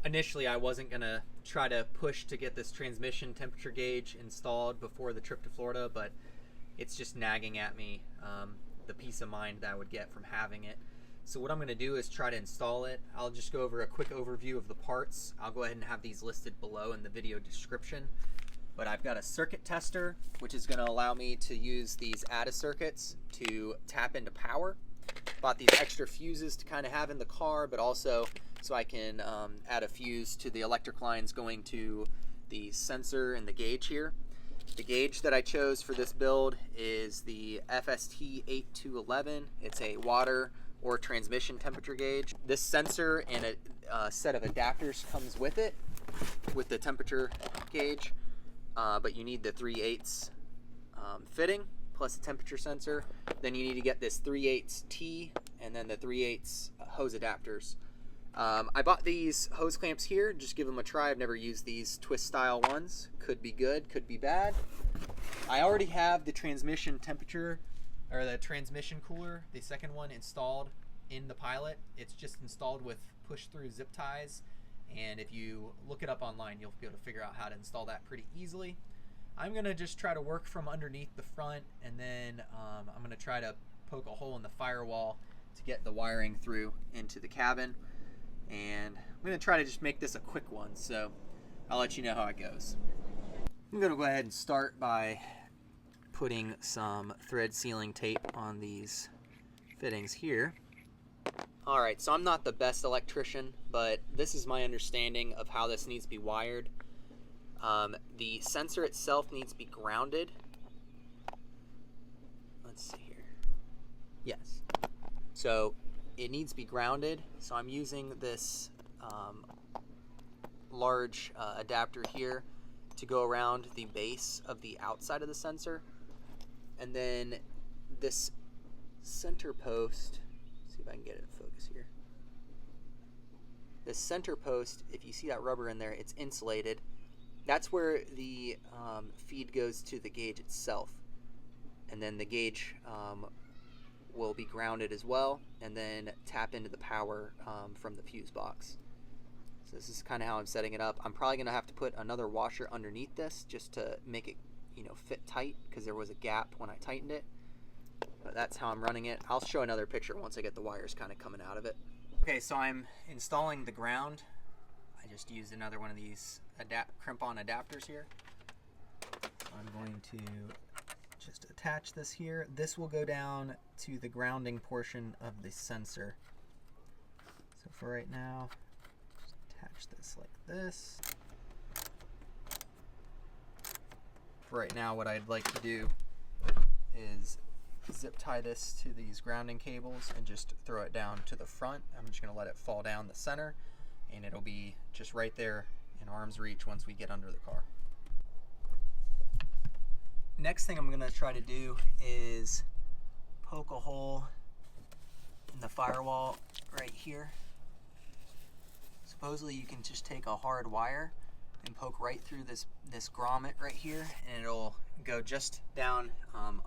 Initially, I wasn't gonna try to push to get this transmission temperature gauge installed before the trip to Florida, but it's just nagging at me, the peace of mind that I would get from having it. So what I'm gonna do is try to install it. I'll just go over a quick overview of the parts. I'll go ahead and have these listed below in the video description. But I've got a circuit tester, which is gonna allow me to use these ADA circuits to tap into power. Bought these extra fuses to kind of have in the car, but also so I can add a fuse to the electric lines going to the sensor and the gauge here. The gauge that I chose for this build is the FST8211. It's a water or transmission temperature gauge. This sensor and a set of adapters comes with it, with the temperature gauge, but you need the 3/8 fitting plus a temperature sensor. Then you need to get this 3/8 T and then the 3/8 hose adapters. I bought these hose clamps here, just give them a try. I've never used these twist style ones. Could be good, could be bad. I already have the transmission temperature, or the transmission cooler, the second one, installed in the Pilot. It's just installed with push through zip ties, and if you look it up online, you'll be able to figure out how to install that pretty easily. I'm gonna just try to work from underneath the front, and then I'm gonna try to poke a hole in the firewall to get the wiring through into the cabin. And I'm going to try to just make this a quick one, so I'll let you know how it goes. I'm going to go ahead and start by putting some thread sealing tape on these fittings here. Alright, so I'm not the best electrician, but this is my understanding of how this needs to be wired. The sensor itself needs to be grounded. Let's see here. Yes. So it needs to be grounded, so I'm using this large adapter here to go around the base of the outside of the sensor. And then this center post, let's see if I can get it in focus here. This center post, if you see that rubber in there, it's insulated. That's where the feed goes to the gauge itself. And then the gauge will be grounded as well, and then tap into the power from the fuse box. So this is kind of how I'm setting it up. I'm probably going to have to put another washer underneath this just to make it, fit tight, because there was a gap when I tightened it. But that's how I'm running it. I'll show another picture once I get the wires kind of coming out of it. Okay, so I'm installing the ground. I just used another one of these crimp-on adapters here. So I'm going to just attach this here. This will go down to the grounding portion of the sensor. So for right now, just attach this like this. For right now, what I'd like to do is zip tie this to these grounding cables and just throw it down to the front. I'm just going to let it fall down the center, and it'll be just right there in arm's reach once we get under the car. Next thing I'm going to try to do is poke a hole in the firewall right here. Supposedly you can just take a hard wire and poke right through this grommet right here, and it'll go just down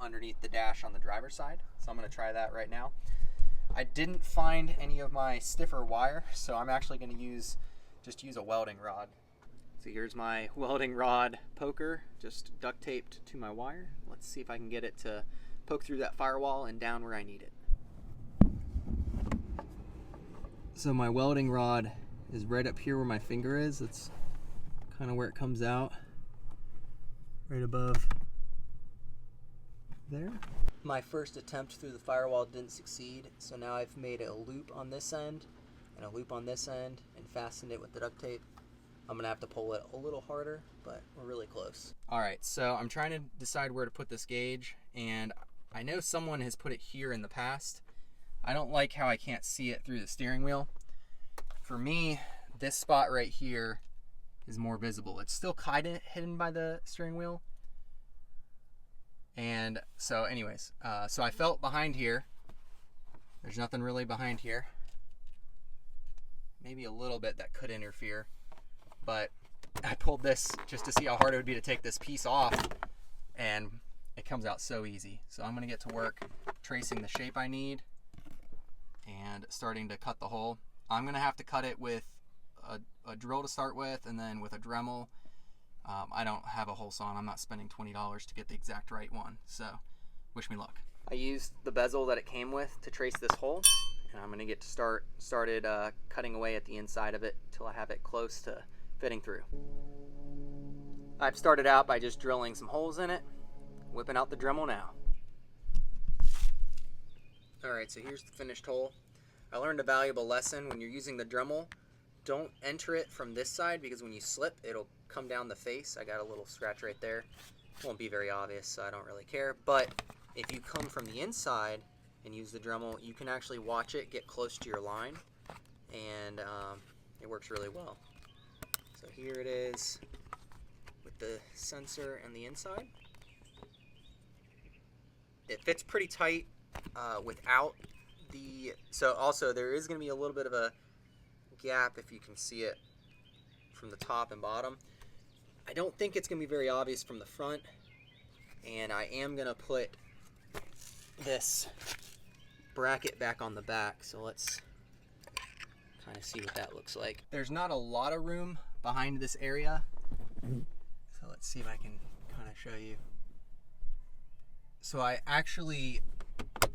underneath the dash on the driver's side. So I'm going to try that right now. I didn't find any of my stiffer wire, so I'm actually going to just use a welding rod. So here's my welding rod poker, just duct taped to my wire. Let's see if I can get it to poke through that firewall and down where I need it. So my welding rod is right up here where my finger is. That's kind of where it comes out, right above there. My first attempt through the firewall didn't succeed, so now I've made a loop on this end and a loop on this end and fastened it with the duct tape. I'm gonna have to pull it a little harder, but we're really close. All right, so I'm trying to decide where to put this gauge, and I know someone has put it here in the past. I don't like how I can't see it through the steering wheel. For me, this spot right here is more visible. It's still kind of hidden by the steering wheel. And so anyways, so I felt behind here. There's nothing really behind here. Maybe a little bit that could interfere. But I pulled this just to see how hard it would be to take this piece off, and it comes out so easy. So I'm gonna get to work tracing the shape I need and starting to cut the hole. I'm gonna have to cut it with a drill to start with, and then with a Dremel. I don't have a hole saw, and I'm not spending $20 to get the exact right one, so wish me luck. I used the bezel that it came with to trace this hole, and I'm going to get started cutting away at the inside of it till I have it close to fitting through. I've started out by just drilling some holes in it, whipping out the Dremel now. Alright, so here's the finished hole. I learned a valuable lesson. When you're using the Dremel, don't enter it from this side, because when you slip, it'll come down the face. I got a little scratch right there. It won't be very obvious, so I don't really care. But if you come from the inside and use the Dremel, you can actually watch it get close to your line, and it works really well. So here it is with the sensor and the inside. It fits pretty tight without the... So also there is going to be a little bit of a gap, if you can see it from the top and bottom. I don't think it's going to be very obvious from the front, and I am going to put this bracket back on the back, so let's kind of see what that looks like. There's not a lot of room behind this area, so let's see if I can kind of show you. So I actually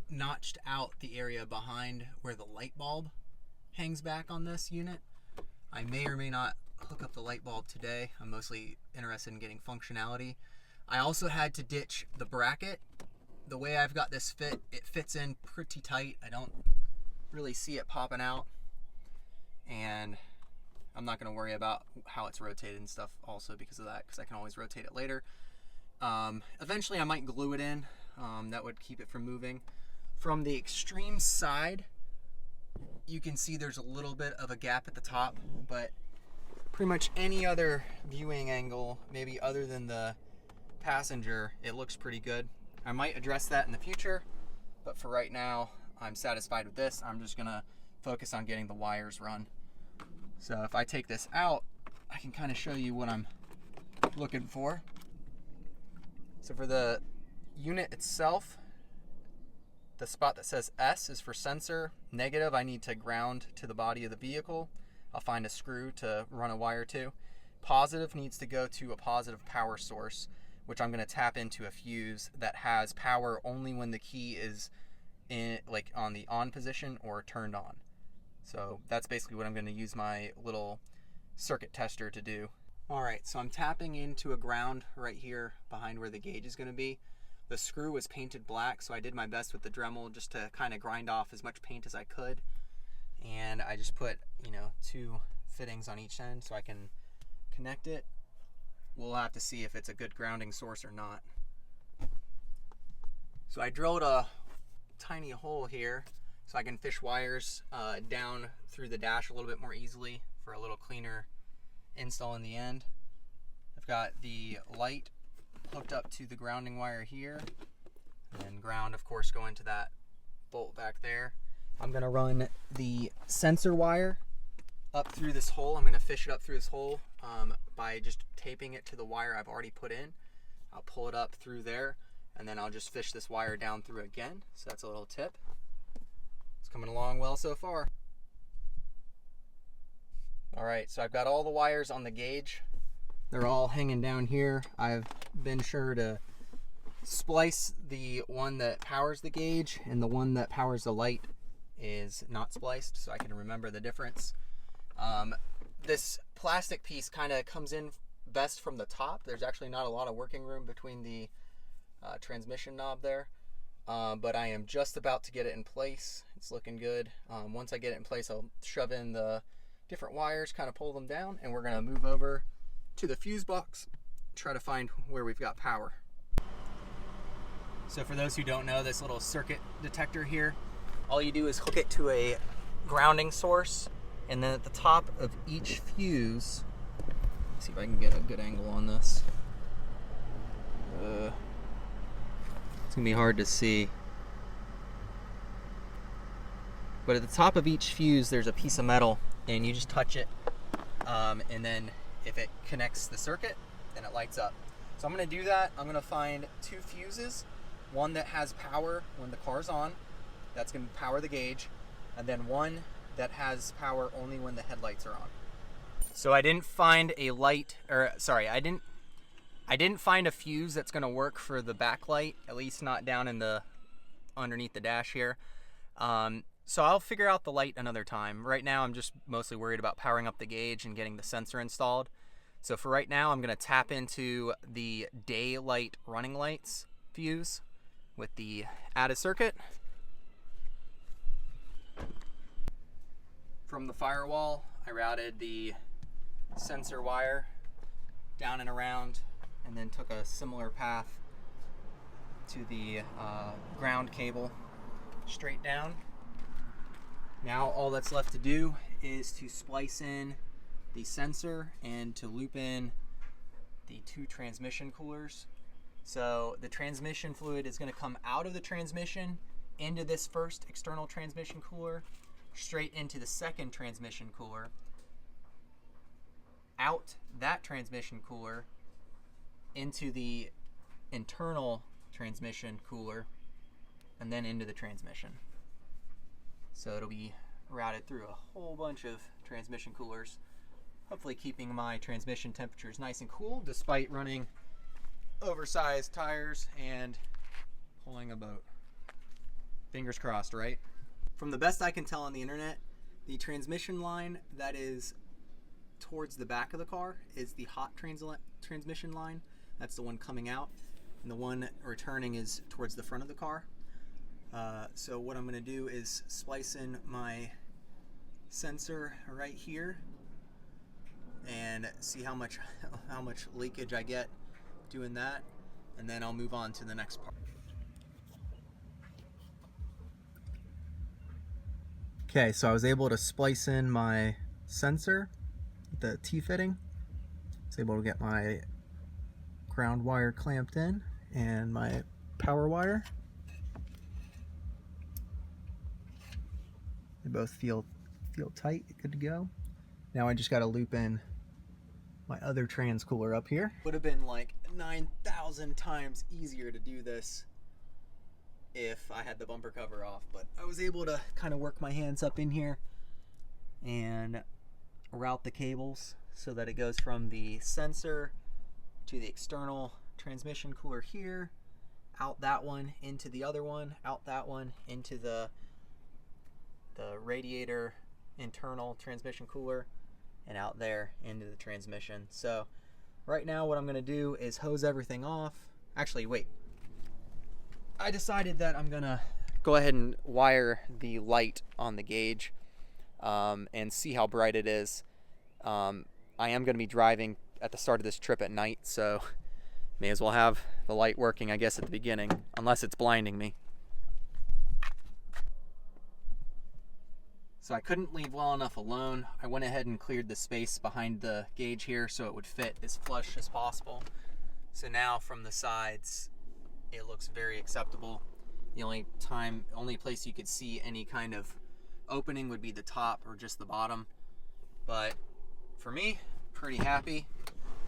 notched out the area behind where the light bulb hangs back on this unit. I may or may not hook up the light bulb today. I'm mostly interested in getting functionality. I also had to ditch the bracket. The way I've got this fit, it fits in pretty tight. I don't really see it popping out, and I'm not going to worry about how it's rotated and stuff also because of that, because I can always rotate it later. Eventually I might glue it in. That would keep it from moving. From the extreme side, you can see there's a little bit of a gap at the top, but pretty much any other viewing angle, maybe other than the passenger, it looks pretty good. I might address that in the future, but for right now, I'm satisfied with this. I'm just gonna focus on getting the wires run. So if I take this out, I can kind of show you what I'm looking for. So for the unit itself, the spot that says S is for sensor. Negative, I need to ground to the body of the vehicle. I'll find a screw to run a wire to. Positive needs to go to a positive power source, which I'm going to tap into a fuse that has power only when the key is in, like, on the on position or turned on. So that's basically what I'm going to use my little circuit tester to do. Alright, so I'm tapping into a ground right here behind where the gauge is going to be. The screw was painted black, so I did my best with the Dremel just to kind of grind off as much paint as I could. And I just put, you know, 2 fittings on each end so I can connect it. We'll have to see if it's a good grounding source or not. So I drilled a tiny hole here so I can fish wires down through the dash a little bit more easily for a little cleaner install in the end. I've got the light hooked up to the grounding wire here, and then ground, of course, going to that bolt back there. I'm going to run the sensor wire up through this hole. I'm going to fish it up through this hole by just taping it to the wire I've already put in. I'll pull it up through there, and then I'll just fish this wire down through again. So that's a little tip. It's coming along well so far. Alright, so I've got all the wires on the gauge. They're all hanging down here. I've been sure to splice the one that powers the gauge, and the one that powers the light is not spliced, so I can remember the difference. This plastic piece kind of comes in best from the top. There's actually not a lot of working room between the transmission knob there, but I am just about to get it in place. It's looking good. Once I get it in place, I'll shove in the different wires, kind of pull them down, and we're going to move over to the fuse box, try to find where we've got power. So for those who don't know, this little circuit detector here, all you do is hook it to a grounding source, and then at the top of each fuse, let's see if I can get a good angle on this. It's gonna be hard to see. But at the top of each fuse, there's a piece of metal, and you just touch it, and then if it connects the circuit, then it lights up. So I'm going to do that. I'm going to find 2 fuses, one that has power when the car's on, that's going to power the gauge, and then one that has power only when the headlights are on. So I didn't find a light, or sorry, I didn't find a fuse that's gonna work for the backlight, at least not down in the underneath the dash here. So I'll figure out the light another time. Right now I'm just mostly worried about powering up the gauge and getting the sensor installed. So for right now I'm gonna tap into the daylight running lights fuse with the added circuit. From the firewall, I routed the sensor wire down and around, and then took a similar path to the ground cable straight down. Now all that's left to do is to splice in the sensor and to loop in the 2 transmission coolers. So the transmission fluid is going to come out of the transmission into this first external transmission cooler, straight into the second transmission cooler, out that transmission cooler into the internal transmission cooler, and then into the transmission. So it'll be routed through a whole bunch of transmission coolers, hopefully keeping my transmission temperatures nice and cool despite running oversized tires and pulling a boat. Fingers crossed, right? From the best I can tell on the internet, the transmission line that is towards the back of the car is the hot transmission line. That's the one coming out, and the one returning is towards the front of the car. So what I'm going to do is splice in my sensor right here and see how much leakage I get doing that, and then I'll move on to the next part. Okay, so I was able to splice in my sensor with the T-fitting. I was able to get my ground wire clamped in and my power wire. They both feel tight, good to go. Now I just got to loop in my other trans cooler up here. Would have been like 9,000 times easier to do this if I had the bumper cover off, but I was able to kind of work my hands up in here and route the cables so that it goes from the sensor to the external transmission cooler here, out that one into the other one, out that one into the radiator internal transmission cooler, and out there into the transmission. So right now what I'm going to do is hose everything off. Actually, wait. I decided that I'm going to go ahead and wire the light on the gauge and see how bright it is. I am going to be driving at the start of this trip at night, so may as well have the light working, I guess, at the beginning, unless it's blinding me. So I couldn't leave well enough alone. I went ahead and cleared the space behind the gauge here so it would fit as flush as possible. So now from the sides, it looks very acceptable. The only place you could see any kind of opening would be the top or just the bottom. But for me, pretty happy.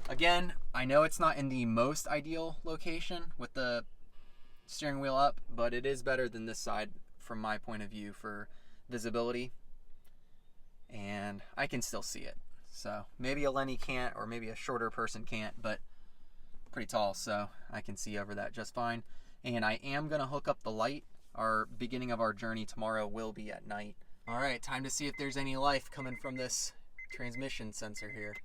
Again, I know it's not in the most ideal location with the steering wheel up, but it is better than this side from my point of view for visibility. And I can still see it. So maybe a Lenny can't, or maybe a shorter person can't, but pretty tall, so I can see over that just fine. And I am gonna hook up the light. Our beginning of our journey tomorrow will be at night. All right, time to see if there's any life coming from this transmission sensor here.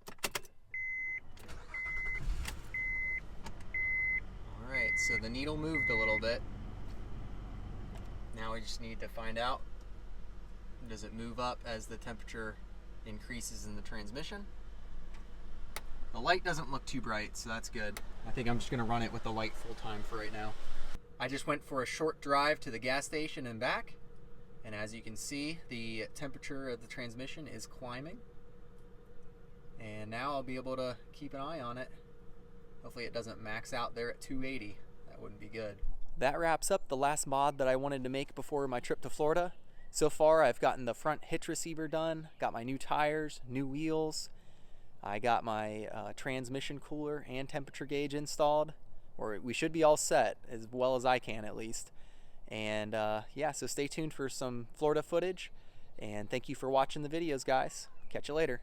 All right, so the needle moved a little bit. Now we just need to find out, does it move up as the temperature increases in the transmission? The light doesn't look too bright, so that's good. I think I'm just gonna run it with the light full time for right now. I just went for a short drive to the gas station and back, and as you can see, the temperature of the transmission is climbing. And now I'll be able to keep an eye on it. Hopefully it doesn't max out there at 280. That wouldn't be good. That wraps up the last mod that I wanted to make before my trip to Florida. So far, I've gotten the front hitch receiver done, got my new tires, new wheels. I got my transmission cooler and temperature gauge installed, or we should be all set, as well as I can at least. And yeah, so stay tuned for some Florida footage, and thank you for watching the videos, guys. Catch you later.